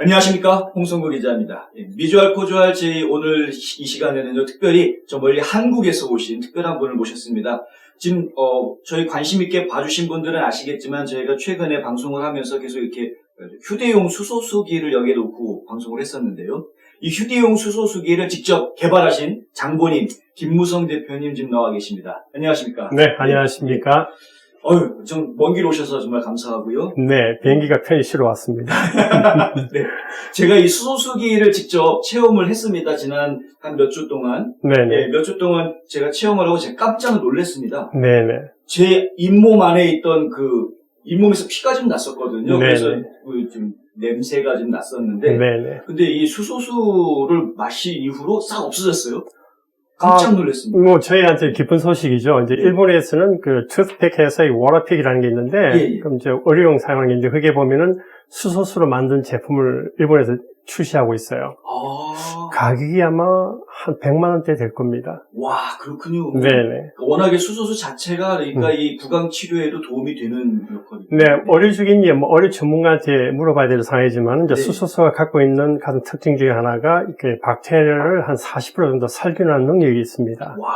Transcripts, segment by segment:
안녕하십니까, 홍성구 기자입니다. 미주알 코주알 오늘 이 시간에는요, 특별히 저 멀리 한국에서 오신 특별한 분을 모셨습니다. 지금 저희 관심 있게 봐주신 분들은 아시겠지만 저희가 최근에 방송을 하면서 계속 이렇게 휴대용 수소수기를 여기에 놓고 방송을 했었는데요. 이 휴대용 수소수기를 직접 개발하신 장본인 김무성 대표님 지금 나와 계십니다. 안녕하십니까? 네, 안녕하십니까? 좀 먼 길 오셔서 정말 감사하고요. 네, 비행기가 편히 쉬러 왔습니다. 네. 제가 이 수소수기를 직접 체험을 했습니다. 지난 한 몇 주 동안. 네네. 네, 몇 주 동안 제가 체험을 하고 제가 깜짝 놀랐습니다. 네네. 제 잇몸 안에 있던 잇몸에서 피가 좀 났었거든요. 네네. 그래서 좀 냄새가 좀 났었는데. 네네. 근데 이 수소수를 마신 이후로 싹 없어졌어요. 깜짝 놀랐습니다. 뭐, 저희한테 기쁜 소식이죠. 이제, 일본에서는 투스팩 회사의 워터픽이라는 게 있는데, 예. 그럼 이제 의료용 사용하는 게 있는데, 그게 보면은 수소수로 만든 제품을 일본에서 출시하고 있어요. 가격이 아마 한 100만 원대 될 겁니다. 와, 그렇군요. 네네. 워낙에 수소수 자체가 그러니까 이 부강 치료에도 도움이 되는 역할이죠. 네, 의료적인 의료 전문가한테 물어봐야 될 사항이지만, 이제 네. 수소수가 갖고 있는 가장 특징 중에 하나가, 이렇게 박테리아를 한 40% 정도 살균하는 능력이 있습니다. 와,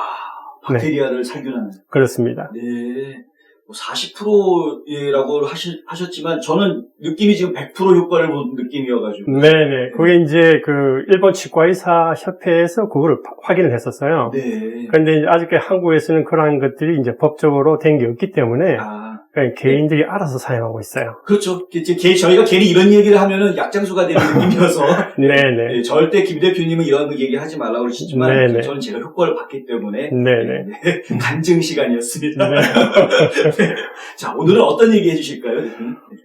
박테리아를 살균하는. 그렇습니다. 네. 40%라고 하셨지만, 저는 느낌이 지금 100% 효과를 본 느낌이어가지고. 네네. 그게 이제 일본 치과의사 협회에서 그거를 확인을 했었어요. 네. 그런데 이제 아직 한국에서는 그러한 것들이 이제 법적으로 된 게 없기 때문에, 그냥 개인들이 알아서 사용하고 있어요. 그렇죠. 저희가 괜히 이런 얘기를 하면은 약장수가 되는 느낌이어서. 네네. 네, 절대 김 대표님은 이런 거 얘기하지 말라고 그러시지만, 네네. 저는 제가 효과를 봤기 때문에. 네네. 네, 간증 시간이었습니다. 네. 자, 오늘은 어떤 얘기 해주실까요?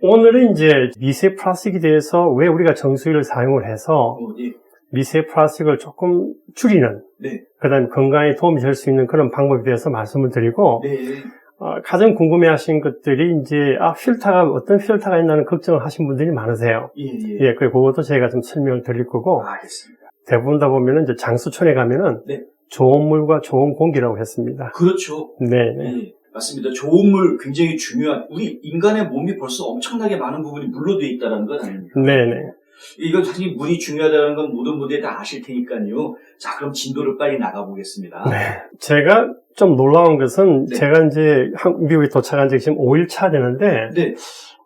오늘은 이제 미세 플라스틱에 대해서 왜 우리가 정수기를 사용을 해서 예. 미세 플라스틱을 조금 줄이는, 네. 그 다음에 건강에 도움이 될 수 있는 그런 방법에 대해서 말씀을 드리고, 네. 가장 궁금해 하신 것들이 이제, 어떤 필터가 있나는 걱정을 하신 분들이 많으세요. 예. 예, 그것도 제가 좀 설명을 드릴 거고, 알겠습니다. 대부분 다 보면은 이제 장수촌에 가면은, 네. 좋은 물과 좋은 공기라고 했습니다. 그렇죠. 네. 예. 맞습니다. 좋은 물 굉장히 중요한, 우리 인간의 몸이 벌써 엄청나게 많은 부분이 물로 되어 있다는 건 아닙니까? 네네. 이건 사실 물이 중요하다는 건 모든 분들이 다 아실 테니까요. 자, 그럼 진도를 빨리 나가보겠습니다. 네. 제가 좀 놀라운 것은, 네. 제가 이제 미국에 도착한 지 지금 5일차 되는데, 네.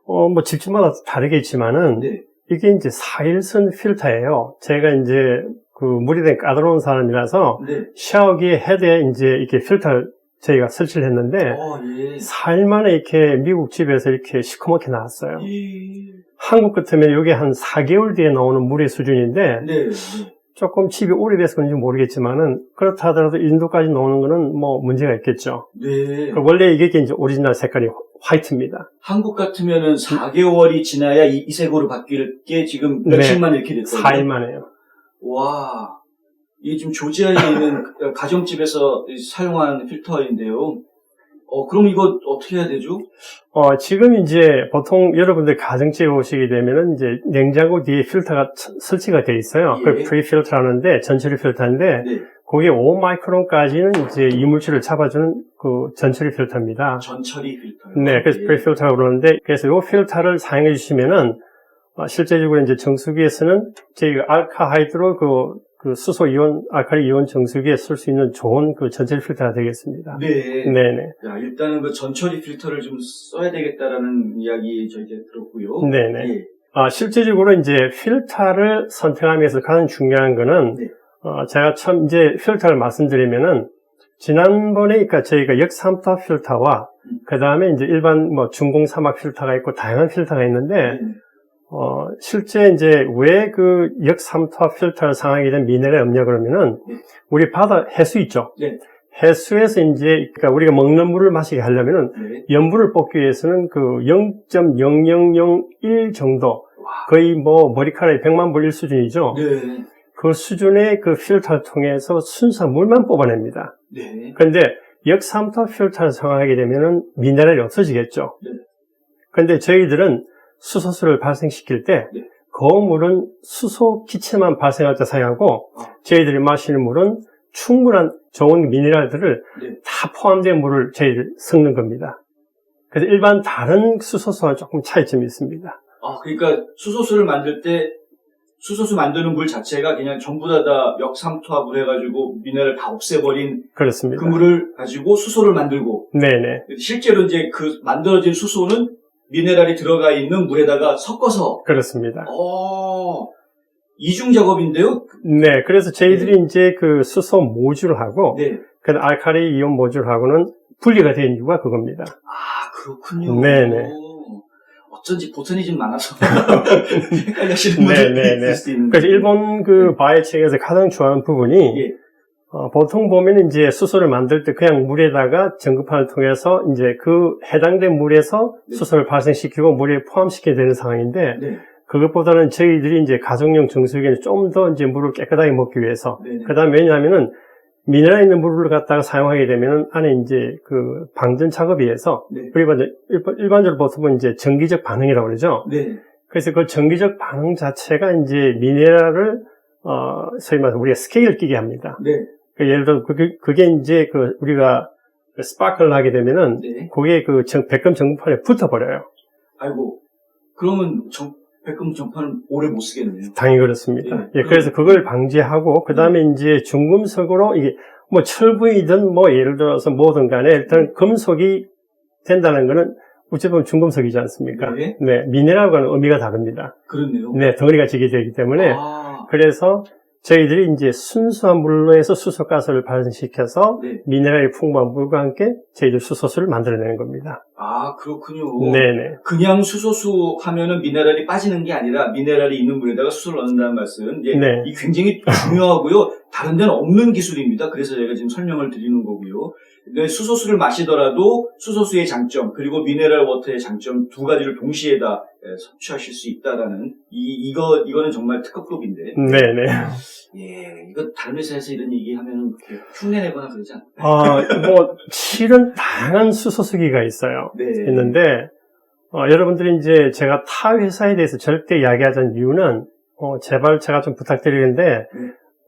뭐 집집마다 다르겠지만은, 네. 이게 이제 4일선 필터예요. 제가 이제 물이 된 까다로운 사람이라서, 네. 샤워기 헤드에 이제 이렇게 필터를 저희가 설치를 했는데, 예. 4일 만에 이렇게 미국 집에서 이렇게 시커멓게 나왔어요. 예. 한국 같으면 이게 한 4개월 뒤에 나오는 물의 수준인데, 네. 조금 집이 오래돼서 그런지 모르겠지만은, 그렇다 하더라도 이 정도까지 나오는 거는 뭐 문제가 있겠죠. 네. 원래 이게 이제 오리지널 색깔이 화이트입니다. 한국 같으면은 4개월이 지나야 이 색으로 바뀔 게 지금 며칠만 이렇게 됐거든요. 4일 만에요. 와. 이게 지금 조지아에 있는 가정집에서 사용한 필터인데요. 그럼 이거 어떻게 해야 되죠? 지금 이제 보통 여러분들 가정집에 오시게 되면은 이제 냉장고 뒤에 필터가 설치가 돼 있어요. 예. 그걸 프리필터라는데, 전처리 필터인데, 네. 그게 5마이크론까지는 이제 이물질을 잡아주는 전처리 필터입니다. 전처리 필터. 네, 그래서 프리필터라고 그러는데, 그래서 이 필터를 사용해 주시면은, 실제적으로 이제 정수기에서는 저희가 알카하이드로 수소 이온, 알칼리 이온 정수기에 쓸 수 있는 좋은 전처리 필터가 되겠습니다. 네. 네네. 야, 일단은 전처리 필터를 좀 써야 되겠다라는 이야기 저희가 들었고요. 네네. 예. 실제적으로 이제 필터를 선택하면서 가장 중요한 거는, 네. 제가 처음 이제 필터를 말씀드리면은, 지난번에, 그러니까 저희가 역삼투압 필터와, 그 다음에 이제 일반 중공사막 필터가 있고, 다양한 필터가 있는데, 실제 이제 왜 역삼투압 필터를 사용하게 된 미네랄이 없냐 그러면은, 우리 바다 해수 있죠? 네. 해수에서 이제, 그러니까 우리가 먹는 물을 마시게 하려면은, 네. 염분을 뽑기 위해서는 0.0001 정도, 거의 머리카락이 100만 불 1수준이죠? 네. 그 수준의 필터를 통해서 순수한 물만 뽑아냅니다. 네. 그런데 역삼투압 필터를 사용하게 되면은 미네랄이 없어지겠죠? 네. 그런데 저희들은 수소수를 발생시킬 때, 네. 그 물은 수소 기체만 발생할 때 사용하고, 저희들이 마시는 물은 충분한 좋은 미네랄들을 네. 다 포함된 물을 저희들 섞는 겁니다. 그래서 일반 다른 수소수와 조금 차이점이 있습니다. 그러니까 수소수를 만들 때 수소수 만드는 물 자체가 그냥 전부 다 역삼투압을 해가지고 미네랄 다 없애버린 그렇습니다. 그 물을 가지고 수소를 만들고 네네. 실제로 이제 그 만들어진 수소는 미네랄이 들어가 있는 물에다가 섞어서 그렇습니다. 이중 작업인데요? 네, 그래서 저희들이 이제 그 수소 모듈하고 네. 그 알칼리 이온 모듈하고는 분리가 된 이유가 그겁니다. 아, 그렇군요. 네네. 어쩐지 보터니즘 많아서 헷갈리시는 분들 있을 수 있는데. 그래서 일본 그 바이오 책에서 가장 좋아하는 부분이 예. 보통 보면 이제 수소를 만들 때 그냥 물에다가 전극판을 통해서 이제 그 해당된 물에서 네. 수소를 발생시키고 물에 포함시켜야 되는 상황인데 네. 그것보다는 저희들이 이제 가정용 정수기에는 좀 더 이제 물을 깨끗하게 먹기 위해서 네네. 그다음에 왜냐하면은 미네랄 있는 물을 갖다가 사용하게 되면은 안에 이제 그 방전 작업에 의해서 네. 그리고 이제 일반적으로 보통은 이제 전기적 반응이라고 그러죠. 네. 그래서 그 전기적 반응 자체가 이제 미네랄을 소위 말해서 우리가 스케일을 끼게 합니다. 네. 그 예를 들어 그게 이제 그 우리가 스파클을 하게 되면은 네. 그게 그 백금 전구판에 붙어 버려요. 아이고. 그러면 백금 전파는 오래 못 쓰겠네요. 당연히 그렇습니다. 예. 예, 그래서 그걸 방지하고 그다음에 이제 중금속으로 이게 뭐 철분이든 뭐 예를 들어서 뭐든 간에 일단 금속이 된다는 거는 어찌 보면 중금속이지 않습니까? 네. 네, 미네랄과는 의미가 다릅니다. 그렇네요. 네, 덩어리가 지게 되기 때문에 아, 그래서 저희들이 이제 순수한 물로 해서 수소가스를 발생시켜서 네. 미네랄이 풍부한 물과 함께 저희들 수소수를 만들어내는 겁니다. 아, 그렇군요. 네네. 그냥 수소수 하면은 미네랄이 빠지는 게 아니라 미네랄이 있는 물에다가 수소를 넣는다는 말씀. 예, 네. 이 굉장히 중요하고요. 다른 데는 없는 기술입니다. 그래서 제가 지금 설명을 드리는 거고요. 근데 수소수를 마시더라도 수소수의 장점 그리고 미네랄 워터의 장점 두 가지를 동시에 다 섭취하실 수 있다라는 이거는 정말 특급급인데. 네네. 예, 이거 다른 회사에서 이런 얘기하면은 그렇게 흉내내거나 그러지 않나요? 뭐 실은 다양한 수소수기가 있어요. 네. 있는데 여러분들이 이제 제가 타 회사에 대해서 절대 이야기하자는 이유는 제발 제가 좀 부탁드리는데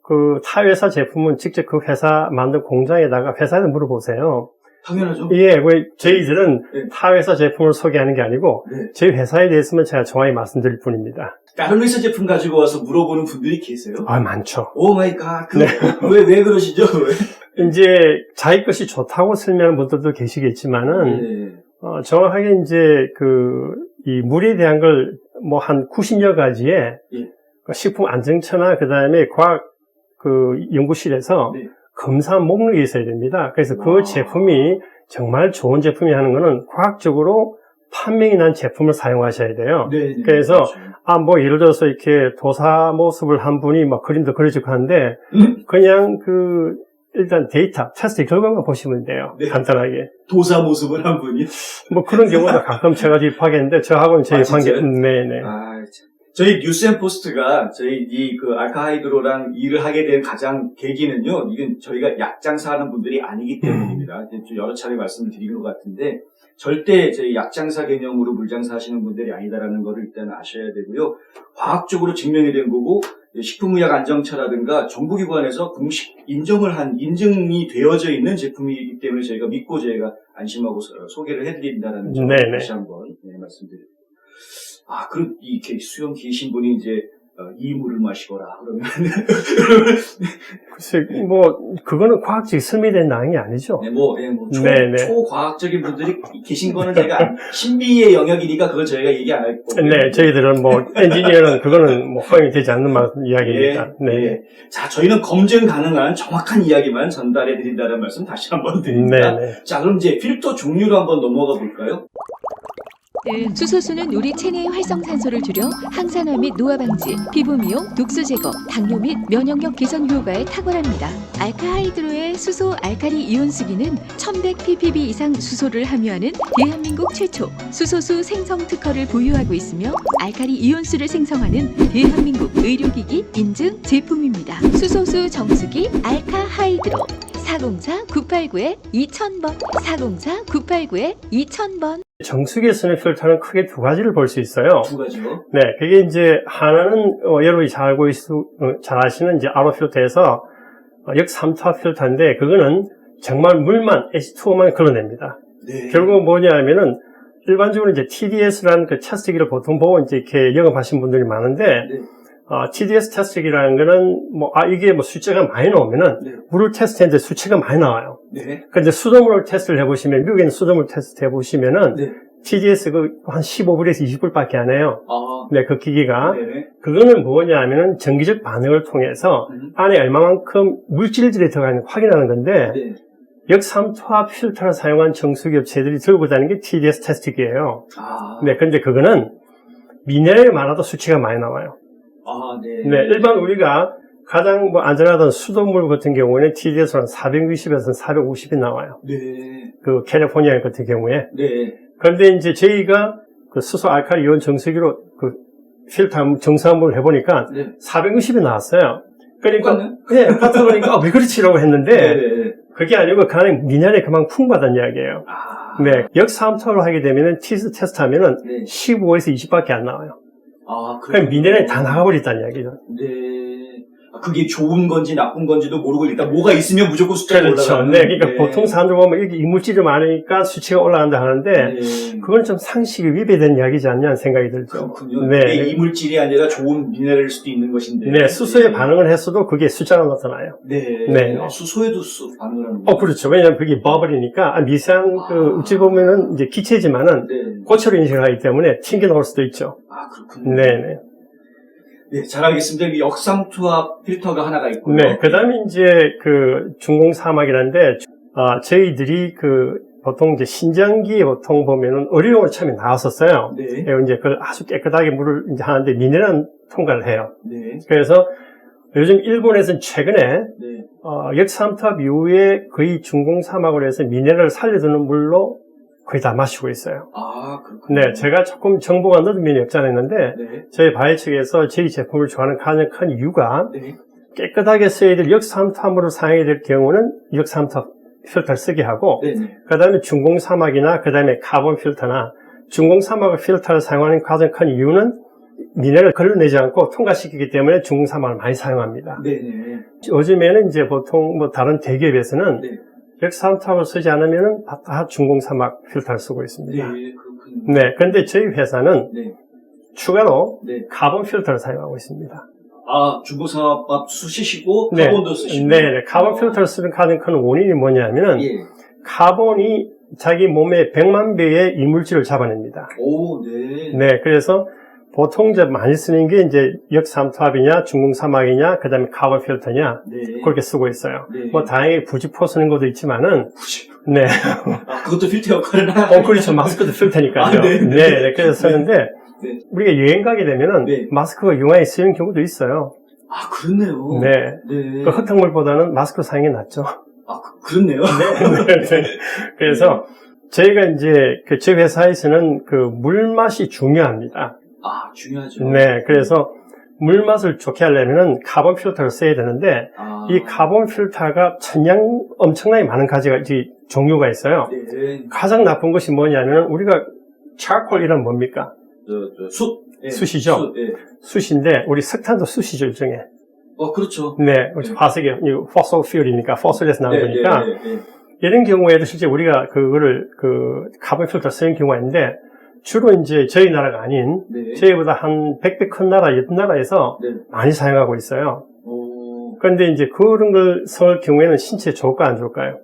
그 타 회사 제품은 직접 그 회사 만든 공장에다가 회사에다 물어보세요. 당연하죠. 예, 왜 저희들은 네. 타 회사 제품을 소개하는 게 아니고 네. 저희 회사에 대해서만 제가 정확히 말씀드릴 뿐입니다. 다른 회사 제품 가지고 와서 물어보는 분들이 계세요? 많죠. 오 마이 갓. 네. 왜 그러시죠? 왜? 이제 자기 것이 좋다고 설명하는 분들도 계시겠지만은 네. 정확하게 이제 이 물에 대한 걸 뭐 한 90여 가지의 예. 식품 안전처나 그 다음에 과학 연구실에서 네. 검사한 목록이 있어야 됩니다. 그래서 와. 그 제품이 정말 좋은 제품이 하는 거는 과학적으로 판명이 난 제품을 사용하셔야 돼요. 네. 그래서 그렇죠. 뭐 예를 들어서 이렇게 도사 모습을 한 분이 막 그림도 그려주고 하는데 그냥 일단 데이터, 테스트 결과만 보시면 돼요. 네. 간단하게. 도사 모습을 한 분이. 뭐 그런 경우도 가끔 제가 접하겠는데 저하고는 저희 관계, 진짜요? 네네. 참. 저희 뉴스앤포스트가 저희 알카하이드로랑 일을 하게 된 가장 계기는요, 이건 저희가 약장사 하는 분들이 아니기 때문입니다. 좀 여러 차례 말씀을 드린 것 같은데, 절대 저희 약장사 개념으로 물장사 하시는 분들이 아니다라는 거를 일단 아셔야 되고요. 과학적으로 증명이 된 거고, 식품의약안정처라든가 정부기관에서 공식 인증이 되어져 있는 제품이기 때문에 저희가 믿고 저희가 안심하고 소개를 해드린다는 점 다시 한번 말씀드립니다. 그럼 이렇게 수영 기신 분이 이제 이 물을 마시거라 그러면 글쎄, 그거는 과학적이 설명된 내용이 아니죠. 초과학적인 분들이 계신 거는 제가 신비의 영역이니까 그건 저희가 얘기 안 할 거고요. 네, 저희들은 엔지니어는 그거는 허용이 되지 않는 이야기입니다. 네. 자, 저희는 검증 가능한 정확한 이야기만 전달해 드린다는 말씀 다시 한번 드립니다. 네. 자, 그럼 이제 필터 종류로 한번 넘어가 볼까요? 수소수는 우리 체내의 활성산소를 줄여 항산화 및 노화 방지, 피부 미용, 독소 제거, 당뇨 및 면역력 개선 효과에 탁월합니다. 알카하이드로의 수소 알카리 이온수기는 1100ppb 이상 수소를 함유하는 대한민국 최초 수소수 생성 특허를 보유하고 있으며 알카리 이온수를 생성하는 대한민국 의료기기 인증 제품입니다. 수소수 정수기 알카하이드로 404-989-2000번 404-989-2000번 정수기에서는 필터는 크게 두 가지를 볼 수 있어요. 두 가지요? 네, 그게 이제 하나는 여러분이 잘 아시는 이제 RO 필터에서 역삼투압 필터인데 그거는 정말 물만 H2O만 걸러냅니다. 네. 결국은 뭐냐면은 일반적으로 이제 TDS라는 그 차스기를 보통 보고 이제 이렇게 영업하신 분들이 많은데 네. TDS 테스트기라는 거는, 이게 숫자가 많이 나오면은, 네. 물을 테스트했는데 수치가 많이 나와요. 네. 근데 수돗물 테스트를 해보시면, 미국에는 수돗물 테스트 해보시면은, 네. TDS 한 15불에서 20불밖에 안 해요. 네, 그 기기가. 네. 그거는 뭐냐 하면은, 정기적 반응을 통해서, 안에 얼마만큼 물질들이 들어가 있는지 확인하는 건데, 네. 역삼투압 필터를 사용한 정수기 업체들이 들고 다니는 게 TDS 테스트기예요. 네, 근데 그거는, 미네랄이 많아도 수치가 많이 나와요. 네. 네, 일반 우리가 가장 안전하던 수돗물 같은 경우에는 TDS는 460에서 450이 나와요. 네. 그 캘리포니아 같은 경우에. 네. 그런데 이제 저희가 그 수소 알칼리 이온 정수기로 그 필터 정수화물을 해보니까 네. 460이 나왔어요. 그러니까, 똑같네? 네, 같아 보니까 왜 그렇지라고 했는데, 네. 그게 아니고 그 안에 미네랄이 그만 풍부하다는 이야기예요. 네, 역삼투압을 하게 되면은 테스트 하면은 네. 15에서 20밖에 안 나와요. 그럼 그럼 미네랄이 다 나가버렸다는 이야기죠. 네. 그게 좋은 건지 나쁜 건지도 모르고 일단 뭐가 있으면 무조건 숫자가 그렇죠. 올라가는. 네, 그러니까 보통 사람들 보면 이렇게 이물질이 많으니까 수치가 올라간다 하는데, 네. 그건 좀 상식이 위배된 이야기지 않냐는 생각이 들죠. 그렇군요. 네. 이게 이물질이 아니라 좋은 미네랄일 수도 있는 것인데. 네, 수소에 반응을 했어도 그게 숫자가 나타나요. 네. 네. 수소에도 반응을 하는 거예요. 그렇죠. 왜냐면 그게 버블이니까, 미세한 어찌 보면은 이제 기체지만은 네. 고체로 인식을 하기 때문에 튕겨 나올 수도 있죠. 그렇군요. 네네. 네, 잘 알겠습니다. 이 역삼투압 필터가 하나가 있고요. 네, 그 다음에 이제 그 중공사막이라는데, 저희들이 보통 이제 신장기에 보통 보면은 의료용으로 처음에 나왔었어요. 네. 이제 그걸 아주 깨끗하게 물을 이제 하는데 미네랄은 통과를 해요. 네. 그래서 요즘 일본에서는 최근에, 네. 역삼투압 이후에 거의 중공사막으로 해서 미네랄을 살려두는 물로 거의 다 마시고 있어요. 그렇군요. 네, 제가 조금 정보가 넣은 면이 없지 않아 있는데, 네. 저희 바이 측에서 저희 제품을 좋아하는 가장 큰 이유가 네. 깨끗하게 써야 될 역삼투압물을 사용해야 될 경우는 역삼투압 필터를 쓰게 하고, 네. 그 다음에 중공사막이나 그 다음에 카본 필터나 중공사막 필터를 사용하는 가장 큰 이유는 미네랄을 걸러내지 않고 통과시키기 때문에 중공사막을 많이 사용합니다. 네. 요즘에는 이제 보통 다른 대기업에서는 네. 역삼투압을 쓰지 않으면 다 중공사막 필터를 쓰고 있습니다. 네. 그렇군요. 네, 그런데 저희 회사는 네. 추가로 네. 카본 필터를 사용하고 있습니다. 중고사밥 쓰시고 네. 카본도 쓰시고. 네, 카본 필터를 쓰는 가장 큰 원인이 뭐냐면은 예. 카본이 자기 몸에 100만 배의 이물질을 잡아냅니다. 네. 네, 그래서 보통 이제 많이 쓰는 게 이제 역삼투압이냐, 중공사막이냐, 그 다음에 카본 필터냐, 네. 그렇게 쓰고 있어요. 네. 다행히 부직포 쓰는 것도 있지만은, 네. 그것도 필터 역할을 하나. 그렇죠. 마스크도 필터니까요. 네. 네, 그래서 쓰는데, 네. 우리가 여행 가게 되면은, 네. 마스크가 용하게 쓰이는 경우도 있어요. 그렇네요. 네. 네. 그 흙탕물보다는 마스크 사용이 낫죠. 그렇네요. 네. 그래서, 저희가 이제, 저희 회사에서는 물맛이 중요합니다. 중요하죠. 네, 그래서 물맛을 좋게 하려면은 카본 필터를 써야 되는데, 이 카본 필터가 엄청나게 많은 가지가, 종류가 있어요. 네. 가장 나쁜 것이 뭐냐면, 우리가 차콜이란 뭡니까? 숯. 네. 숯이죠? 숯. 네. 숯인데, 우리 석탄도 숯이죠, 일종의. 그렇죠. 네, 화석이, fossil fuel이니까, fossil에서 나온 거니까, 네. 이런 경우에도 실제 우리가 카본 필터 쓰는 경우가 있는데, 주로 이제 저희 나라가 아닌, 네. 저희보다 한 100배 큰 나라, 옆 나라에서 네. 많이 사용하고 있어요. 그런데 이제 그런 걸 쓸 경우에는 신체에 좋을까, 안 좋을까요?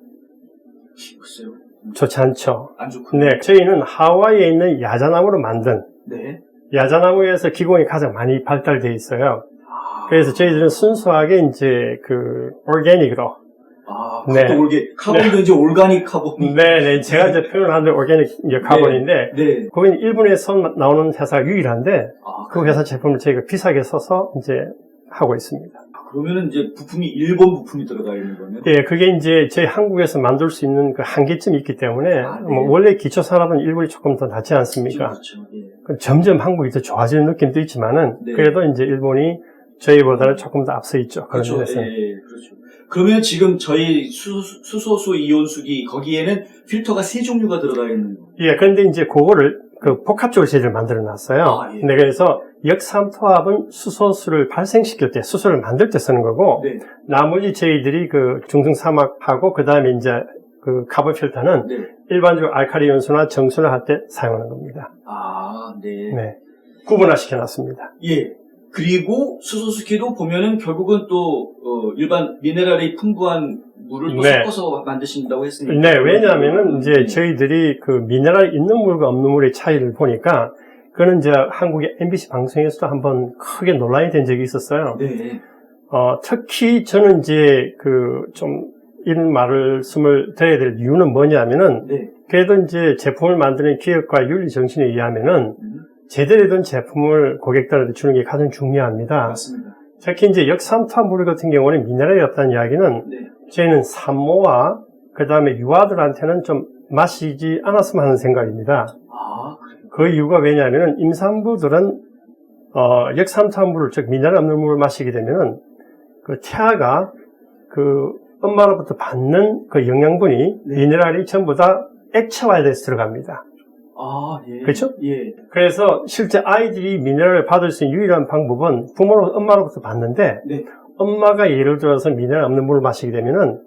글쎄요. 좋지 않죠. 안 좋군요. 네, 저희는 하와이에 있는 야자나무로 만든, 네. 야자나무에서 기공이 가장 많이 발달되어 있어요. 그래서 저희들은 순수하게 이제 오르게닉으로. 네. 카본도 이제 올가닉 카본. 네, 제가 이제 표현을 하는데 오르게닉 카본인데, 네. 거기는 일본에서 나오는 회사가 유일한데, 그 회사 제품을 저희가 비싸게 써서 이제 하고 있습니다. 그러면은 이제 부품이 일본 부품이 들어가 있는 거네요. 예, 그게 이제 저희 한국에서 만들 수 있는 그 한계점이 있기 때문에, 네. 원래 기초 산업은 일본이 조금 더 낫지 않습니까? 그렇죠. 예. 점점 한국이 더 좋아지는 느낌도 있지만은, 네. 그래도 이제 일본이 저희보다는 조금 더 앞서 있죠. 그런 그렇죠. 면에서. 예, 그렇죠. 그러면 지금 저희 수소수 이온수기 거기에는 필터가 3종류가 들어가 있는 거예요. 예, 그런데 이제 그거를 복합적으로 저희들 만들어 놨어요. 예. 네, 그래서 역삼투압은 수소수를 발생시킬 때, 수소를 만들 때 쓰는 거고, 네. 나머지 저희들이 중성사막하고, 그 다음에 이제 카본 필터는 네. 일반적으로 알칼리 연수나 정수나 할 때 사용하는 겁니다. 네. 네. 구분화 시켜놨습니다. 예. 그리고 수소수기도 보면은 결국은 또 일반 미네랄이 풍부한 물을 또 네. 섞어서 만드신다고 했으니까. 네, 왜냐하면은 이제 네. 저희들이 그 미네랄 있는 물과 없는 물의 차이를 보니까 그는 이제 한국의 MBC 방송에서도 한번 크게 논란이 된 적이 있었어요. 네. 특히 저는 이제 좀 이런 말씀을 드려야 될 이유는 뭐냐면은 네. 그래도 이제 제품을 만드는 기업과 윤리 정신에 의하면은 제대로 된 제품을 고객들한테 주는 게 가장 중요합니다. 맞습니다. 특히 이제 역삼투압물 같은 경우는 미네랄이 없다는 이야기는 네. 저희는 산모와 그 다음에 유아들한테는 좀 마시지 않았으면 하는 생각입니다. 아, 그래요? 그 이유가 왜냐하면 임산부들은 역삼투압물을 즉 미네랄 없는 물을 마시게 되면은 그 태아가 그 엄마로부터 받는 그 영양분이 네. 미네랄이 전부 다 액체화돼서 들어갑니다. 아, 예. 그렇죠? 예. 그래서 실제 아이들이 미네랄을 받을 수 있는 유일한 방법은 엄마로부터 받는데 네. 엄마가 예를 들어서 미네랄 없는 물을 마시게 되면은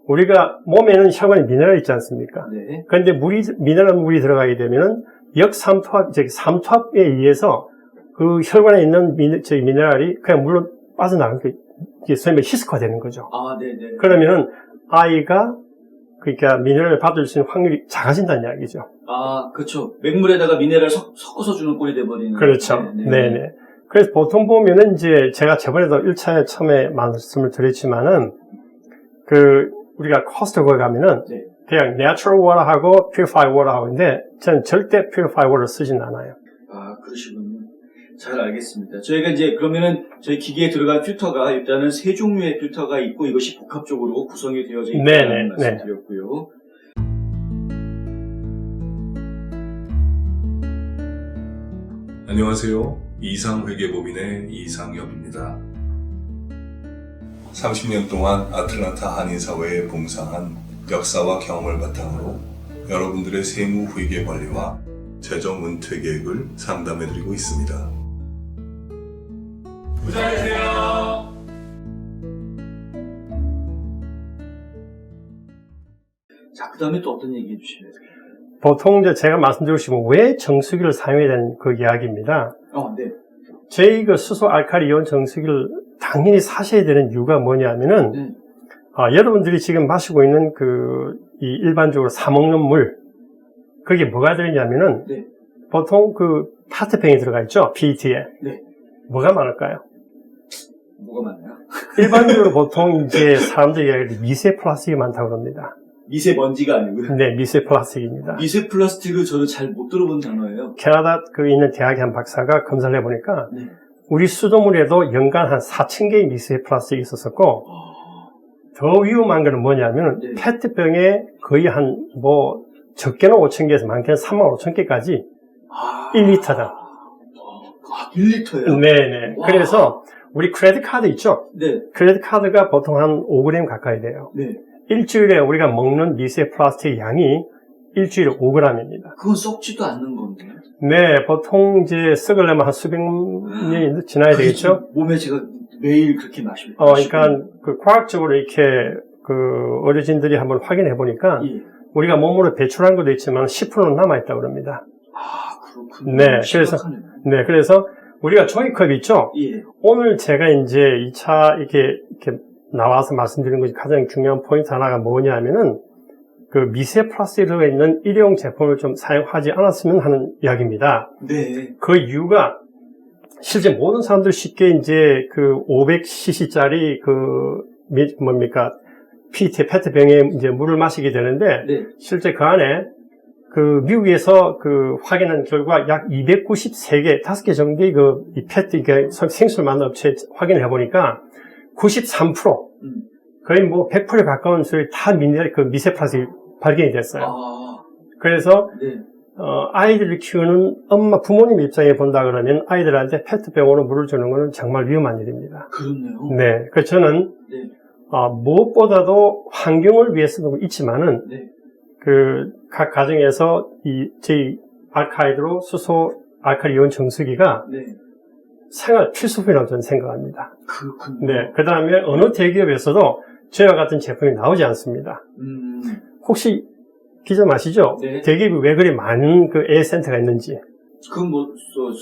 우리가 몸에는 혈관에 미네랄이 있지 않습니까? 네. 그런데 미네랄 물이 들어가게 되면은 역삼투압, 즉 삼투압에 의해서 그 혈관에 있는 미네랄이 그냥 물로 빠져나가는 게 소위 말해 희석화되는 거죠. 아, 네네. 그러면은 아이가 그러니까 미네랄을 받을 수 있는 확률이 작아진다는 이야기죠. 아, 그렇죠. 맹물에다가 미네랄 섞어서 주는 꼴이 돼버리는. 그렇죠. 네네. 그래서 보통 보면은 이제 제가 저번에도 1차에 처음에 말씀을 드렸지만은 우리가 코스트코에 가면은 네. 그냥 natural water하고 purified water하고 있는데 저는 절대 purified water 쓰진 않아요. 아, 그러시군요. 잘 알겠습니다. 저희가 이제 그러면은 저희 기계에 들어간 필터가 일단은 세 종류의 필터가 있고 이것이 복합적으로 구성이 되어져 있다는 말씀드렸고요. 안녕하세요. 이상회계법인의 이상엽입니다. 30년 동안 아틀란타 한인사회에 봉사한 역사와 경험을 바탕으로 여러분들의 세무 회계 관리와 재정 은퇴 계획을 상담해드리고 있습니다. 부자 되세요. 자, 그 다음에 또 어떤 얘기 해주실래요? 보통 이제 제가 말씀드리고 싶은 왜 정수기를 사용해야 되는 그 이야기입니다. 네. 저희 수소 알칼리 이온 정수기를 당연히 사셔야 되는 이유가 뭐냐면은 여러분들이 지금 마시고 있는 이 일반적으로 사 먹는 물 그게 뭐가 들어있냐면은 네. 보통 페트병이 들어가 있죠. PET에. 네. 뭐가 많을까요? 뭐가 많나요? 일반적으로 보통 이제 사람들이 이야기할 때 미세 플라스틱이 많다고 합니다. 미세먼지가 아니고요. 네, 미세 플라스틱입니다. 미세 플라스틱을 저는 잘 못 들어본 단어예요. 캐나다 있는 대학의 한 박사가 검사를 해보니까 네. 우리 수돗물에도 연간 한 4,000개의 미세 플라스틱이 있었었고 더 위험한 거는 뭐냐면 네. 페트병에 거의 적게는 5,000개에서 많게는 35,000개까지 1리터당. 1리터요? 네네. 와. 그래서 우리 크레딧 카드 있죠? 네. 크레딧 카드가 보통 한 5g 가까이 돼요. 네. 일주일에 우리가 먹는 미세 플라스틱 양이 일주일에 5g입니다. 그건 썩지도 않는 건데. 네, 보통 이제 썩으려면 한 수백 년이 지나야 되겠죠? 몸에 제가 매일 그렇게 마시고. 그러니까 과학적으로 이렇게 어르신들이 한번 확인해 보니까 예. 우리가 몸으로 배출한 것도 있지만 10%는 남아있다고 합니다. 아, 그렇군요. 네, 심각하네요. 그래서 우리가 종이컵 있죠? 예. 오늘 제가 이제 2차 이렇게 나와서 말씀드린 것이 가장 중요한 포인트 하나가 뭐냐면은 미세 플라스틱이 들어있는 일회용 제품을 좀 사용하지 않았으면 하는 이야기입니다. 네. 그 이유가 실제 모든 사람들이 쉽게 이제 500cc짜리 PET 페트병에 이제 물을 마시게 되는데 네. 실제 그 안에 미국에서 확인한 결과 약 293개, 5개 정도의 이 페트, 생수를 만든 업체에 확인을 해보니까 93%, 거의 100%에 가까운 수의 다 미세 플라스틱이 발견이 됐어요. 그래서, 네. 아이들을 키우는 부모님 입장에 본다 그러면 아이들한테 페트병으로 물을 주는 것은 정말 위험한 일입니다. 그렇네요. 네. 그래서 저는, 네. 무엇보다도 환경을 위해서도 있지만은, 네. 각 가정에서 저희 알카이드로 수소 알칼리 이온 정수기가 네. 생활 필수품이라고 저는 생각합니다. 그렇군요. 네. 그 다음에 어느 대기업에서도 저와 같은 제품이 나오지 않습니다. 혹시 기자 아시죠? 네. 대기업이 왜 그리 많은 에어센터가 있는지. 그건 뭐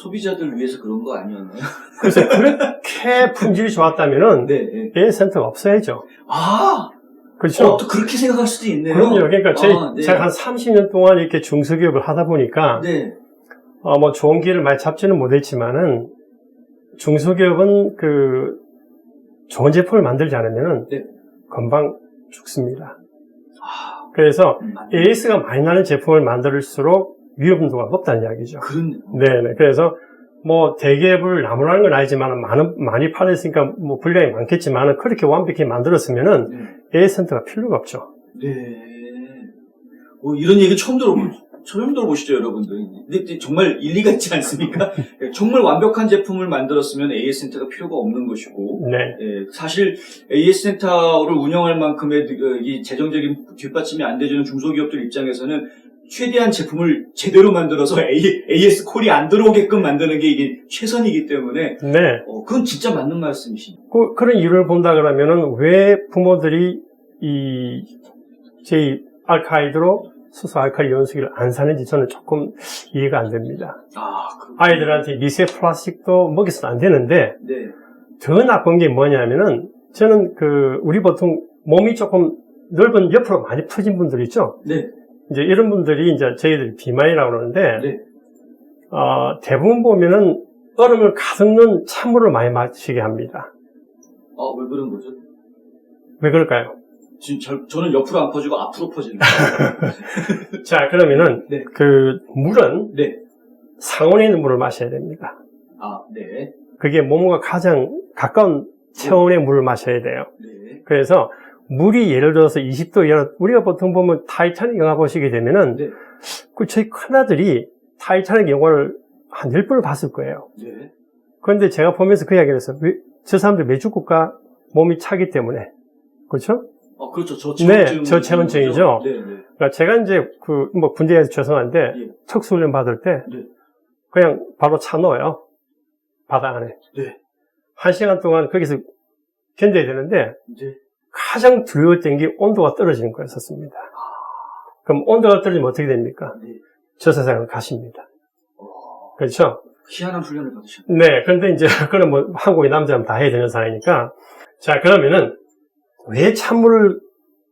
소비자들 위해서 그런 거 아니었나요? 그래서 그렇게 품질이 좋았다면은 네. 네. AS 센터가 없어야죠. 아, 그렇죠? 또 그렇게 생각할 수도 있네요. 그럼요. 그러니까 네. 제가 한 30년 동안 이렇게 중소기업을 하다 보니까 네. 뭐 좋은 기회를 많이 잡지는 못했지만은 중소기업은 그 좋은 제품을 만들지 않으면은 네. 금방 죽습니다. 아, 그래서 맞네. AS가 많이 나는 제품을 만들수록 위험도가 높다는 이야기죠. 그렇네요. 네네. 그래서 뭐 대기업을 나무라는 건 아니지만 많이 팔았으니까 뭐 분량이 많겠지만 그렇게 완벽히 만들었으면은 네. AS 센터가 필요가 없죠. 네. 이런 얘기 처음 들어보시죠, 여러분들. 근데 정말 일리가 있지 않습니까? 정말 완벽한 제품을 만들었으면 AS 센터가 필요가 없는 것이고, 네. 예, 사실 AS 센터를 운영할 만큼의 이 재정적인 뒷받침이 안 되는 중소기업들 입장에서는 최대한 제품을 제대로 만들어서 AS 콜이 안 들어오게끔 만드는 게 이게 최선이기 때문에, 네. 그건 진짜 맞는 말씀이십니다. 그런 이유를 본다 그러면은 왜 부모들이 저희 알카이드로 수소 알칼리 연수기를 안 사는지 저는 조금 이해가 안 됩니다. 아, 그렇군요. 아이들한테 미세 플라스틱도 먹여서는 안 되는데 네. 더 나쁜 게 뭐냐면은 저는 우리 보통 몸이 조금 넓은 옆으로 많이 퍼진 분들 있죠? 네. 이제 이런 분들이 이제 저희들이 비만이라고 그러는데 네. 대부분 보면은 얼음을 가득 넣은 찬물을 많이 마시게 합니다. 왜 그런 거죠? 왜 그럴까요? 지금 저는 옆으로 안 퍼지고 앞으로 퍼집니다. 자, 그러면은 네. 물은 네. 상온에 있는 물을 마셔야 됩니다. 아, 네. 그게 몸과 가장 가까운 체온의 물을 마셔야 돼요. 네. 그래서 물이 예를 들어서 20도 이하, 우리가 보통 보면 타이타닉 영화 보시게 되면은 네. 저희 큰아들이 타이타닉 영화를 한 10번을 봤을 거예요. 네. 그런데 제가 보면서 그 이야기를 했어요. 저 사람들 왜 죽을까? 몸이 차기 때문에. 그렇죠? 그렇죠. 저체온증. 네, 저체온증이죠. 네, 네. 그러니까 제가 이제 군대에서 죄송한데 예. 특수훈련 받을 때 네. 그냥 바로 차 넣어요. 바다 안에. 네. 1시간 동안 거기서 견뎌야 되는데 네. 가장 두려웠던 게 온도가 떨어지는 거였었습니다. 그럼 온도가 떨어지면 어떻게 됩니까? 네. 저 세상을 가십니다. 그렇죠? 희한한 훈련을 받으셨네요. 네. 그런데 이제 그건 뭐 한국의 남자면 다 해야 되는 상황이니까 자, 그러면은 왜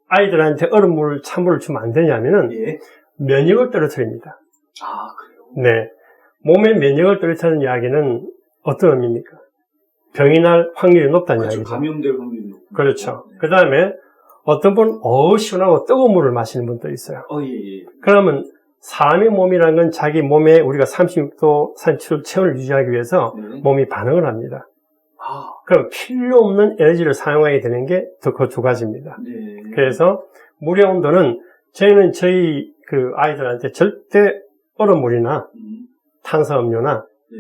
아이들한테 얼음물, 찬물을 주면 안 되냐면은 예. 면역을 떨어뜨립니다. 아, 그래요? 네. 몸의 면역을 떨어뜨리는 이야기는 어떤 의미입니까? 병이 날 확률이 높다는 그렇죠. 이야기죠. 감염될 확률이 높고. 그렇죠. 네. 그 다음에 어떤 분은 시원하고 뜨거운 물을 마시는 분도 있어요. 예, 예. 그러면 사람의 몸이라는 건 자기 몸에 우리가 36도, 37도 체온을 유지하기 위해서 네. 몸이 반응을 합니다. 아, 그럼 필요 없는 에너지를 사용하게 되는 게 그 두 가지입니다. 네. 그래서 물의 온도는 저희는 저희 아이들한테 절대 얼음물이나 탄산음료나 네.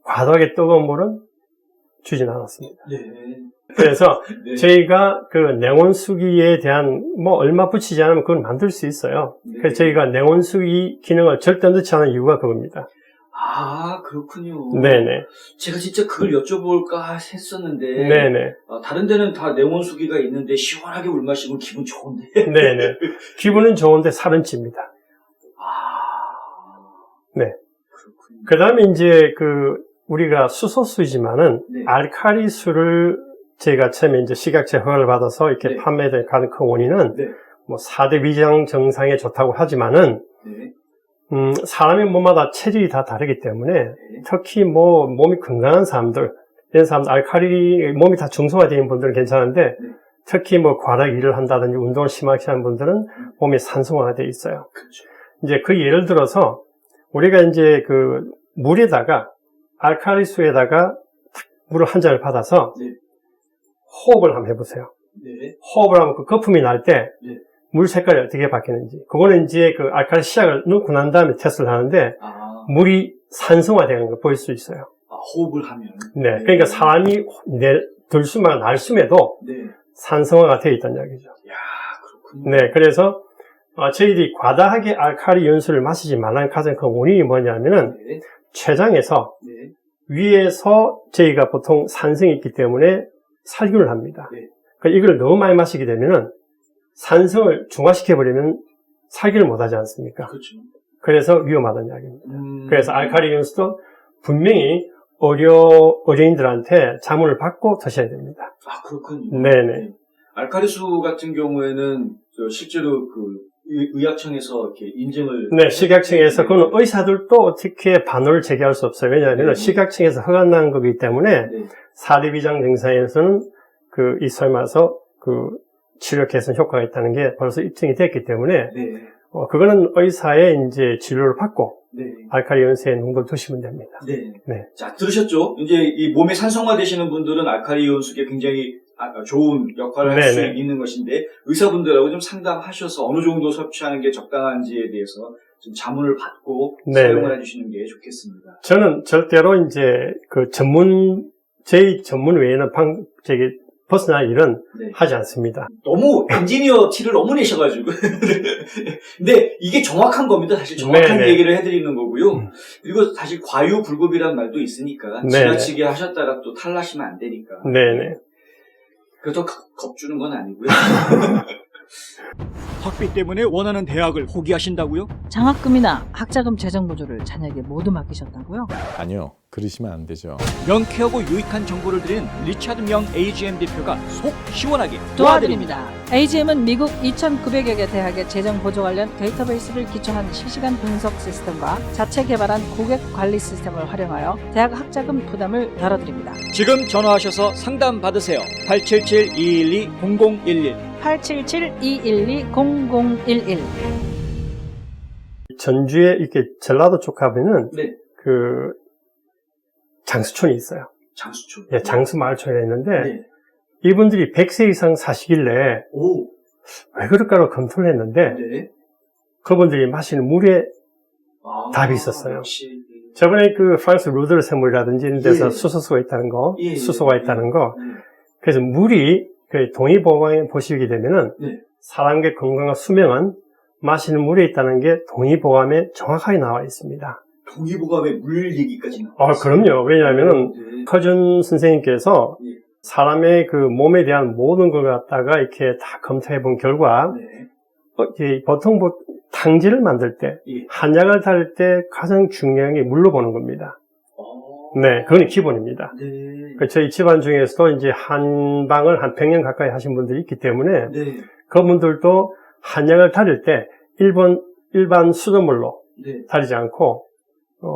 과도하게 뜨거운 물은 주진 않았습니다. 네. 그래서 네. 저희가 냉온수기에 대한 얼마 붙이지 않으면 그걸 만들 수 있어요. 네. 그래서 저희가 냉온수기 기능을 절대 넣지 않은 이유가 그겁니다. 아, 그렇군요. 네네. 제가 진짜 그걸 여쭤볼까 했었는데. 네네. 다른 데는 다 냉온수기가 있는데 시원하게 물 마시면 기분 좋은데. 네네. 기분은 좋은데 살은 찝니다. 아. 네. 그렇군요. 그 다음에 이제 우리가 수소수이지만은 네. 알칼리수를 제가 처음에 이제 식약처 허가를 받아서 이렇게 네. 판매된 가장 큰 원인은 네. 4대 위장 정상에 좋다고 하지만은 네. 사람의 몸마다 체질이 다 다르기 때문에 특히 몸이 건강한 사람들, 이런 사람들 알칼리 몸이 다 중성화되어 분들은 괜찮은데 특히 과다 일을 한다든지 운동을 심하게 하는 분들은 몸이 산소화가 되어 있어요. 그렇죠. 이제 예를 들어서 우리가 이제 물에다가 알칼리수에다가 물을 한 잔을 받아서 네. 호흡을 한번 해보세요. 네. 호흡을 하면 거품이 날 때 물 네. 색깔이 어떻게 바뀌는지. 그거는 이제 알칼리 시약을 넣고 난 다음에 테스트를 하는데 물이 산성화되는 걸 보일 수 있어요. 호흡을 하면. 네. 그러니까 사람이 들숨과 날숨에도 네. 산성화가 되어 있다는 이야기죠. 야, 그렇군요. 네. 그래서 저희들이 과다하게 알칼리 연수를 마시지 말라는 가장 큰 원인이 뭐냐면은 네. 췌장에서 네. 위에서 저희가 보통 산성이 있기 때문에 살균을 합니다. 네. 그러니까 이걸 너무 많이 마시게 되면은 산성을 중화시켜버리면 살균을 못하지 않습니까? 그렇죠. 그래서 위험하다는 이야기입니다. 그래서 음. 알칼리 이온수도 분명히 어린이들한테 자문을 받고 드셔야 됩니다. 아, 그렇군요. 네네. 알칼리수 같은 경우에는 실제로 그 의학청에서 이렇게 인증을 네, 식약청에서, 그건 의사들도 어떻게 반론을 제기할 수 없어요. 왜냐하면 네. 식약청에서 허가난 거기 때문에 네. 4대 비장 증상에서는 이 소위 말해서 치료 개선 효과가 있다는 게 벌써 입증이 됐기 때문에, 네. 그거는 의사의 이제 진료를 받고 네. 알칼리 연세의 농도를 드시면 됩니다. 네. 네. 자, 들으셨죠? 이제 이 몸에 산성화 되시는 분들은 알칼리 이온수에 굉장히 좋은 역할을 할 수 네네. 있는 것인데, 의사분들하고 좀 상담하셔서 어느 정도 섭취하는 게 적당한지에 대해서 좀 자문을 받고 네네. 사용을 해주시는 게 좋겠습니다. 저는 절대로 이제 저희 전문 외에는 벗어날 일은 네. 하지 않습니다. 너무 엔지니어 티를 너무 내셔가지고. 근데 이게 정확한 겁니다. 사실 정확한 네네. 얘기를 해드리는 거고요. 그리고 사실 과유불급이란 말도 있으니까 네네. 지나치게 하셨다가 또 탈나시면 안 되니까. 네네. 그래도 겁주는 건 아니고요. 학비 때문에 원하는 대학을 포기하신다고요? 장학금이나 학자금 재정 보조를 자녀에게 모두 맡기셨다고요? 아니요, 그러시면 안 되죠. 명쾌하고 유익한 정보를 드리는 리차드 명 AGM 대표가 속 시원하게 도와드립니다. AGM은 미국 2,900여 개 대학의 재정 보조 관련 데이터베이스를 기초한 실시간 분석 시스템과 자체 개발한 고객 관리 시스템을 활용하여 대학 학자금 부담을 덜어드립니다. 지금 전화하셔서 상담 받으세요. 877-212-0011 877-212-0011 전주에 이렇게 전라도 쪽 가면은 네. 장수촌이 있어요. 장수촌. 예, 장수마을촌이 있는데 네. 이분들이 100세 이상 사시길래 오. 왜 그럴까로 검토를 했는데 네. 그분들이 마시는 물에 아, 답이 있었어요. 역시. 저번에 프랑스 루드르 샘물이라든지 이런 데서 예. 수소수가 있다는 거, 예, 예, 수소가 예. 있다는 거. 네. 그래서 물이 동의보감에 보시게 되면은 네. 사람의 건강과 수명은 마시는 물에 있다는 게 동의보감에 정확하게 나와 있습니다. 동의보감에 물 얘기까지 나와요. 그럼요. 왜냐하면은 네. 허준 선생님께서 예. 사람의 몸에 대한 모든 걸 갖다가 이렇게 다 검토해 본 결과 네. 보통 탕지를 만들 때, 예. 한약을 다릴 때 가장 중요한 게 물로 보는 겁니다. 네, 그건 기본입니다. 네. 저희 집안 중에서도 이제 한방을 한 100년 가까이 하신 분들이 있기 때문에 네. 그분들도 한약을 다릴 때 일반 수돗물로 네. 다리지 않고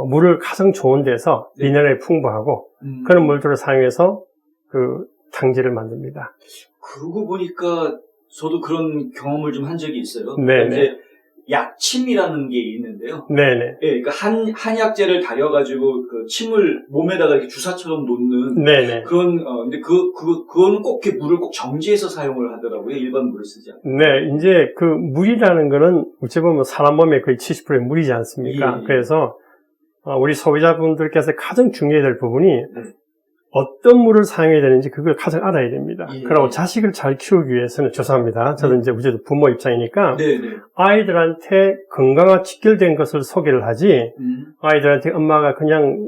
물을 가장 좋은 데서 네. 미네랄이 풍부하고 그런 물들을 사용해서 탕지를 만듭니다. 그러고 보니까 저도 그런 경험을 좀 한 적이 있어요. 네네. 이제 약침이라는 게 있는데요. 네네. 예, 그러니까 한약재를 달여가지고 그 침을 몸에다가 이렇게 주사처럼 놓는 네네. 그런 근데 그거는 꼭 이렇게 물을 꼭 정지해서 사용을 하더라고요. 일반 물을 쓰지 않고. 네, 이제 물이라는 거는 어찌 보면 사람 몸의 거의 70%의 물이지 않습니까? 예, 예. 그래서 우리 소비자분들께서 가장 중요해야 될 부분이 네. 어떤 물을 사용해야 되는지 그걸 가장 알아야 됩니다. 예. 그리고 자식을 잘 키우기 위해서는 죄송합니다. 저도 이제 어쨌든 부모 입장이니까 네네. 아이들한테 건강과 직결된 것을 소개를 하지 아이들한테 엄마가 그냥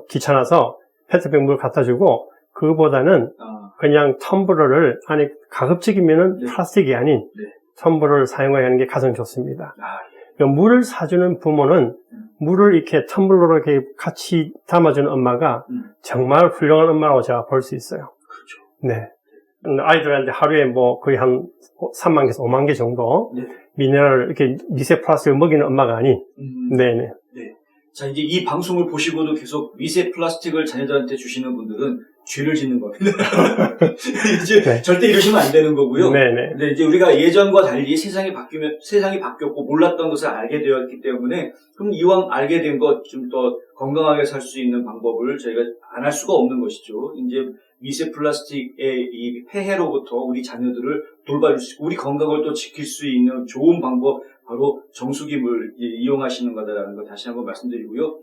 귀찮아서 페트병 물 갖다 주고 그거보다는 그냥 텀블러를 안에 가급적이면은 네. 플라스틱이 아닌 네. 텀블러를 사용해야 하는 게 가장 좋습니다. 아, 그러니까 물을 사주는 부모는 물을 이렇게 텀블러로 이렇게 같이 담아주는 엄마가 정말 훌륭한 엄마라고 제가 볼 수 있어요. 그렇죠. 네. 아이들한테 하루에 거의 한 3만 개에서 5만 개 정도 네. 미네랄을 이렇게 미세 플라스틱을 먹이는 엄마가 아닌, 네네. 자, 이제 이 방송을 보시고도 계속 미세 플라스틱을 자녀들한테 주시는 분들은 죄를 짓는 겁니다. 이제 네. 절대 이러시면 안 되는 거고요. 네네. 근데 이제 우리가 예전과 달리 세상이 바뀌었고 몰랐던 것을 알게 되었기 때문에 그럼 이왕 알게 된 것 좀 더 건강하게 살 수 있는 방법을 저희가 안 할 수가 없는 것이죠. 이제 미세 플라스틱의 이 폐해로부터 우리 자녀들을 돌봐줄 수 있고 우리 건강을 또 지킬 수 있는 좋은 방법 바로 정수기물 이용하시는 거다라는 거 다시 한번 말씀드리고요.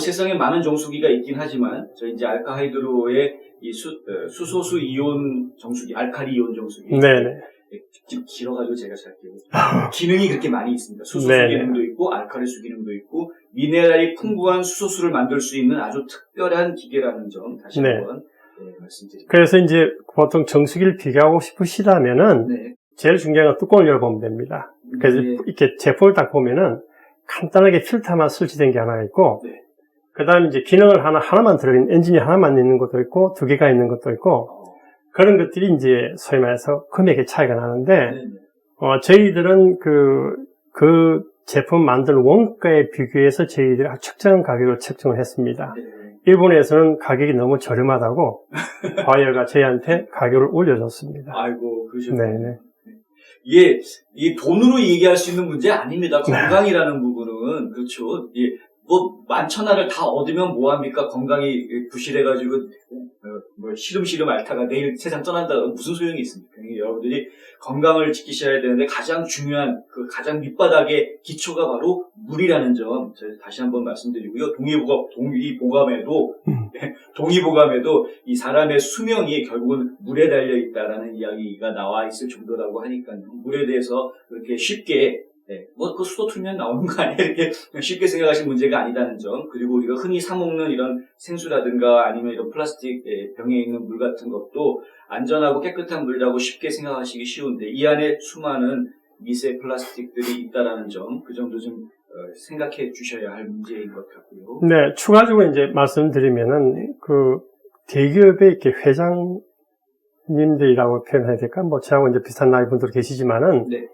세상에 많은 정수기가 있긴 하지만 저희 이제 알카하이드로의 이 수소수 이온 정수기, 알칼리 이온 정수기. 네네. 좀 길어가지고 제가 잘 기억해요. 기능이 그렇게 많이 있습니다. 수소수 네네. 기능도 있고 알칼리수 기능도 있고 미네랄이 풍부한 수소수를 만들 수 있는 아주 특별한 기계라는 점 다시 네. 한번 말씀드립니다. 그래서 이제 보통 정수기를 비교하고 싶으시다면은 네. 제일 중요한 건 뚜껑을 열어보면 됩니다. 그래서 네. 이렇게 제품을 딱 보면은 간단하게 필터만 설치된 게 하나 있고, 네. 그 다음에 이제 기능을 하나만 들어있는, 엔진이 하나만 있는 것도 있고, 2개가 있는 것도 있고, 그런 것들이 이제 소위 말해서 금액의 차이가 나는데, 네네. 저희들은 그 제품 만든 원가에 비교해서 저희들이 적정한 가격을 책정을 했습니다. 네. 일본에서는 가격이 너무 저렴하다고 바이어가 저희한테 가격을 올려줬습니다. 아이고, 그러셨군요. 네네. 이 돈으로 얘기할 수 있는 문제 아닙니다. 건강이라는 부분은. 그렇죠. 예. 뭐, 만천하를 다 얻으면 뭐합니까? 건강이 부실해가지고, 시름시름 앓다가 내일 세상 떠난다. 무슨 소용이 있습니까? 여러분들이 건강을 지키셔야 되는데 가장 중요한, 가장 밑바닥의 기초가 바로 물이라는 점, 제가 다시 한번 말씀드리고요. 동의보감에도 이 사람의 수명이 결국은 물에 달려 있다라는 이야기가 나와 있을 정도라고 하니까요. 물에 대해서 그렇게 쉽게 그 수도 틀면 나오는 거 아니야? 이렇게 쉽게 생각하시는 문제가 아니다는 점. 그리고 우리가 흔히 사먹는 이런 생수라든가 아니면 이런 플라스틱 병에 있는 물 같은 것도 안전하고 깨끗한 물이라고 쉽게 생각하시기 쉬운데 이 안에 수많은 미세 플라스틱들이 있다라는 점, 그 점도 좀 생각해 주셔야 할 문제인 것 같고요. 네, 추가적으로 이제 말씀드리면은, 대기업의 이렇게 회장님들이라고 표현해야 될까? 뭐, 저하고 이제 비슷한 나이 분들 계시지만은, 네.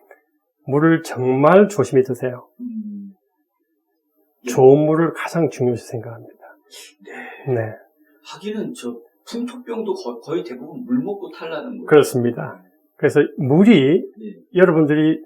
물을 정말 조심히 드세요. 좋은 물을 가장 중요시 생각합니다. 네. 하기는 풍토병도 거의 대부분 물 먹고 탈라는 거예요. 그렇습니다. 그래서 물이 네. 여러분들이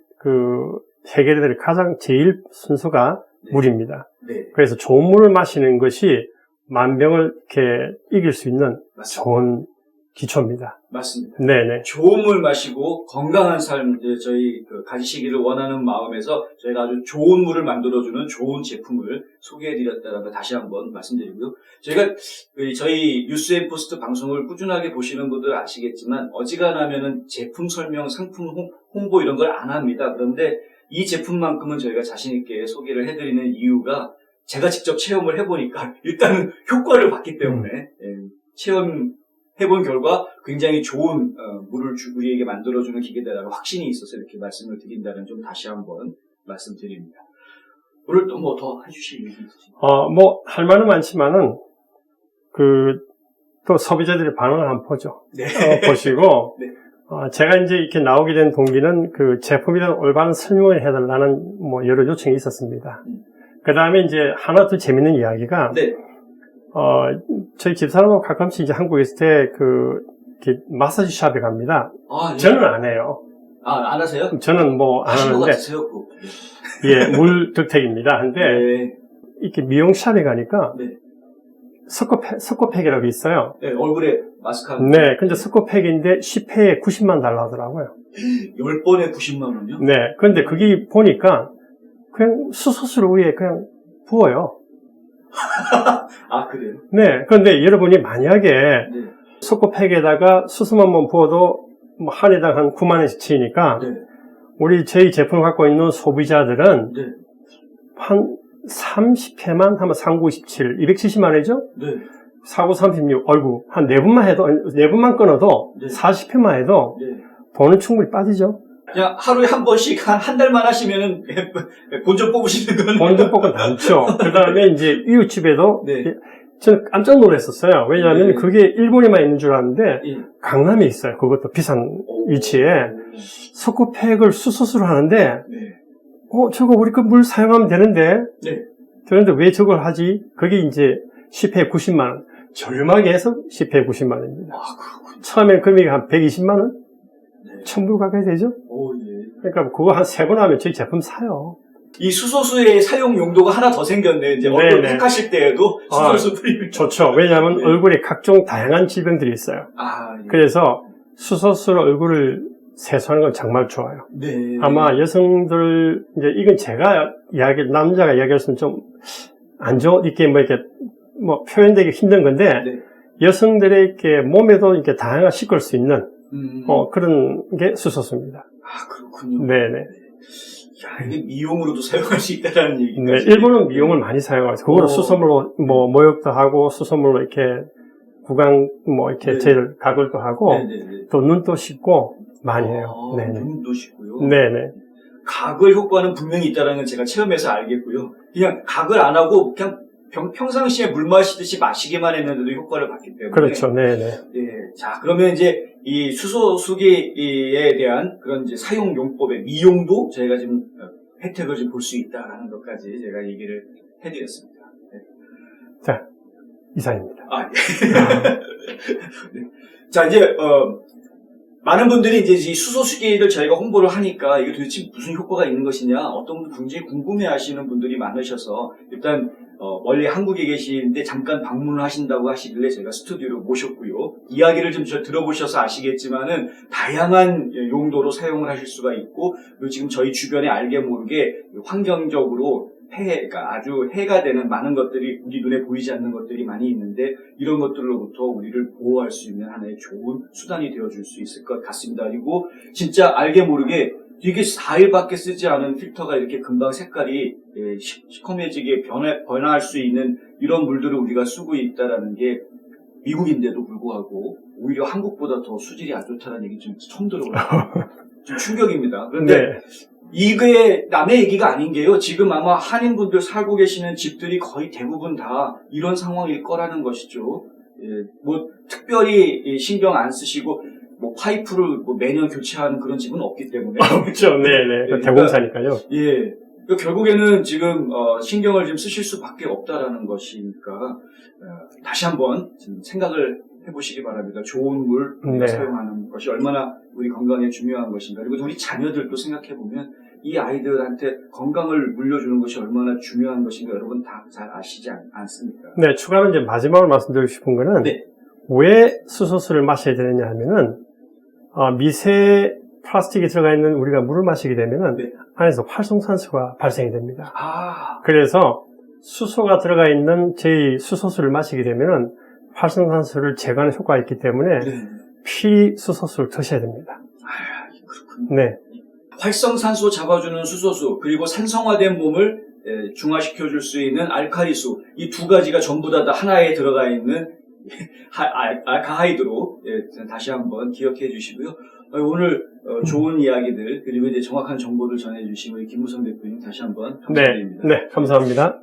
해결해야 될 가장 제일 순서가 네. 물입니다. 네. 그래서 좋은 물을 마시는 것이 만병을 이렇게 이길 수 있는 맞습니다. 좋은 기초입니다. 맞습니다. 네네. 좋은 물 마시고 건강한 삶 저희 가지시기를 원하는 마음에서 저희가 아주 좋은 물을 만들어주는 좋은 제품을 소개해드렸다는 걸 다시 한번 말씀드리고요. 저희가 저희 뉴스앤포스트 방송을 꾸준하게 보시는 분들 아시겠지만 어지간하면은 제품 설명, 상품 홍보 이런 걸 안 합니다. 그런데 이 제품만큼은 저희가 자신 있게 소개를 해드리는 이유가 제가 직접 체험을 해보니까 일단은 효과를 봤기 때문에 체험해본 결과 굉장히 좋은 물을 우리에게 만들어주는 기계다라는 확신이 있어서 이렇게 말씀을 드린다는 점 다시 한번 말씀드립니다. 오늘 또 뭐 더 해주실 얘기 있으신가요? 뭐 할 말은 많지만은 또 소비자들의 반응을 한번 보죠. 네. 보시고 네. 제가 이제 이렇게 나오게 된 동기는 제품에 대한 올바른 설명을 해달라는 뭐 여러 요청이 있었습니다. 그 다음에 이제 하나 더 재밌는 이야기가 네. 저희 집사람하고 가끔씩 이제 한국에 있을 때 이렇게 마사지 샵에 갑니다. 아, 예. 저는 안 해요. 안 하세요? 저는 뭐 안 하신 것 하는데 같으세요? 예, 물득택입니다. 근데 네. 이렇게 미용샵에 가니까 네. 석고팩이라고 있어요. 네, 얼굴에 마스크 하고. 네, 근데 석고팩인데 10회에 90만 달러 하더라고요. 10번에 90만 원이요? 네, 근데 그게 보니까 그냥 수소수를 위에 그냥 부어요. 아, 그래요? 네, 그런데 여러분이 만약에 네. 석고팩에다가 수소만만 부어도 뭐 한 해당 한 9만 원씩 치니까 네. 저희 제품을 갖고 있는 소비자들은 네. 한 30회만 하면 3927, 270만 원이죠? 네. 4936, 얼굴 한 4분만 해도, 4분만 끊어도 네. 40회만 해도 네. 돈은 충분히 빠지죠. 그냥 하루에 한 번씩 한 달만 하시면은 본전 뽑으시는 건. 본전 뽑고 남죠. 그 다음에 이제 이웃집에도 네. 저는 깜짝 놀랐었어요. 왜냐하면 네. 그게 일본에만 있는 줄 알았는데 예. 강남에 있어요. 그것도 비싼 위치에. 석고팩을 수소수로 하는데 네. 저거 우리 물 사용하면 되는데 네. 그런데 왜 저걸 하지? 그게 이제 10회에 90만 원. 저렴하게 해서 10회에 90만 원입니다. 아, 그렇군요. 처음에 금액이 한 120만 원? 네. 1000불 가까이 되죠? 오, 예. 그러니까 그거 한 3번 하면 저희 제품 사요. 이 수소수의 사용 용도가 하나 더 생겼네. 이제 얼굴 네네. 팩하실 때에도 수소수 뿌리면. 좋죠. 왜냐하면 네. 얼굴에 각종 다양한 질병들이 있어요. 아, 예. 그래서 수소수로 얼굴을 세수하는 건 정말 좋아요. 네. 아마 여성들, 이제 이건 제가 남자가 이야기했으면 좀 안 이렇게 표현되기 힘든 건데, 네. 여성들의 이렇게 몸에도 이렇게 다양한 씻을 수 있는, 그런 게 수소수입니다. 아, 그렇군요. 네네. 야, 이게 미용으로도 사용할 수 있다는 얘기가. 네, 일본은 미용을 많이 사용하죠. 그거를 수소물로, 모욕도 하고, 수소물로 이렇게, 구강, 이렇게 네. 제일 가글도 하고, 네네네. 또 눈도 씻고, 많이 해요. 네네. 눈도 씻고요. 네네. 가글 효과는 분명히 있다는 건 제가 체험해서 알겠고요. 그냥 가글 안 하고 그냥 평상시에 물 마시듯이 마시기만 했는데도 효과를 봤기 때문에. 그렇죠. 네네. 예. 자, 그러면 이제 이 수소수기에 대한 그런 이제 사용 용법의 미용도 저희가 지금 혜택을 좀 볼 수 있다라는 것까지 제가 얘기를 해드렸습니다. 네. 자, 이상입니다. 아, 예. 네. 자, 이제, 많은 분들이 이제 이 수소수기를 저희가 홍보를 하니까 이게 도대체 무슨 효과가 있는 것이냐, 어떤 분들 굉장히 궁금해 하시는 분들이 많으셔서, 일단, 멀리 한국에 계시는데 잠깐 방문을 하신다고 하시길래 제가 스튜디오로 모셨고요. 이야기를 좀 들어보셔서 아시겠지만은, 다양한 용도로 사용을 하실 수가 있고, 그리고 지금 저희 주변에 알게 모르게 환경적으로 그러니까 아주 해가 되는 많은 것들이 우리 눈에 보이지 않는 것들이 많이 있는데 이런 것들로부터 우리를 보호할 수 있는 하나의 좋은 수단이 되어줄 수 있을 것 같습니다. 그리고 진짜 알게 모르게 이게 4일밖에 쓰지 않은 필터가 이렇게 금방 색깔이 시커매지게 변화할 수 있는 이런 물들을 우리가 쓰고 있다는 게 미국인데도 불구하고 오히려 한국보다 더 수질이 안 좋다는 얘기 좀 처음 들어봐요. 좀 충격입니다. 그런데 네. 이게 남의 얘기가 아닌 게요. 지금 아마 한인분들 살고 계시는 집들이 거의 대부분 다 이런 상황일 거라는 것이죠. 예, 뭐 특별히 신경 안 쓰시고 뭐 파이프를 뭐 매년 교체하는 그런 집은 없기 때문에. 그렇죠. 네네. 예, 대공사니까요. 예. 그러니까 결국에는 지금 신경을 좀 쓰실 수밖에 없다라는 것이니까 다시 한번 좀 생각을 해보시기 바랍니다. 좋은 물 네. 사용하는 것이 얼마나 우리 건강에 중요한 것인가. 그리고 우리 자녀들도 생각해보면 이 아이들한테 건강을 물려주는 것이 얼마나 중요한 것인가 여러분 다 잘 아시지 않습니까? 네, 추가로 이제 마지막으로 말씀드리고 싶은 거는 네. 왜 수소수를 마셔야 되느냐 하면은 미세 플라스틱이 들어가 있는 우리가 물을 마시게 되면은 네. 안에서 활성산소가 발생이 됩니다. 아, 그래서 수소가 들어가 있는 저희 수소수를 마시게 되면은 활성산소를 제거하는 효과가 있기 때문에 네. 필히 수소수를 드셔야 됩니다. 아, 그렇군요. 네, 활성산소 잡아주는 수소수 그리고 산성화된 몸을 중화시켜줄 수 있는 알칼리수 이 두 가지가 전부 다 하나에 들어가 있는 알카하이드로 다시 한번 기억해 주시고요. 오늘 좋은 이야기들 그리고 이제 정확한 정보를 전해주신 우리 김무성 대표님 다시 한번 네, 감사드립니다. 네, 감사합니다.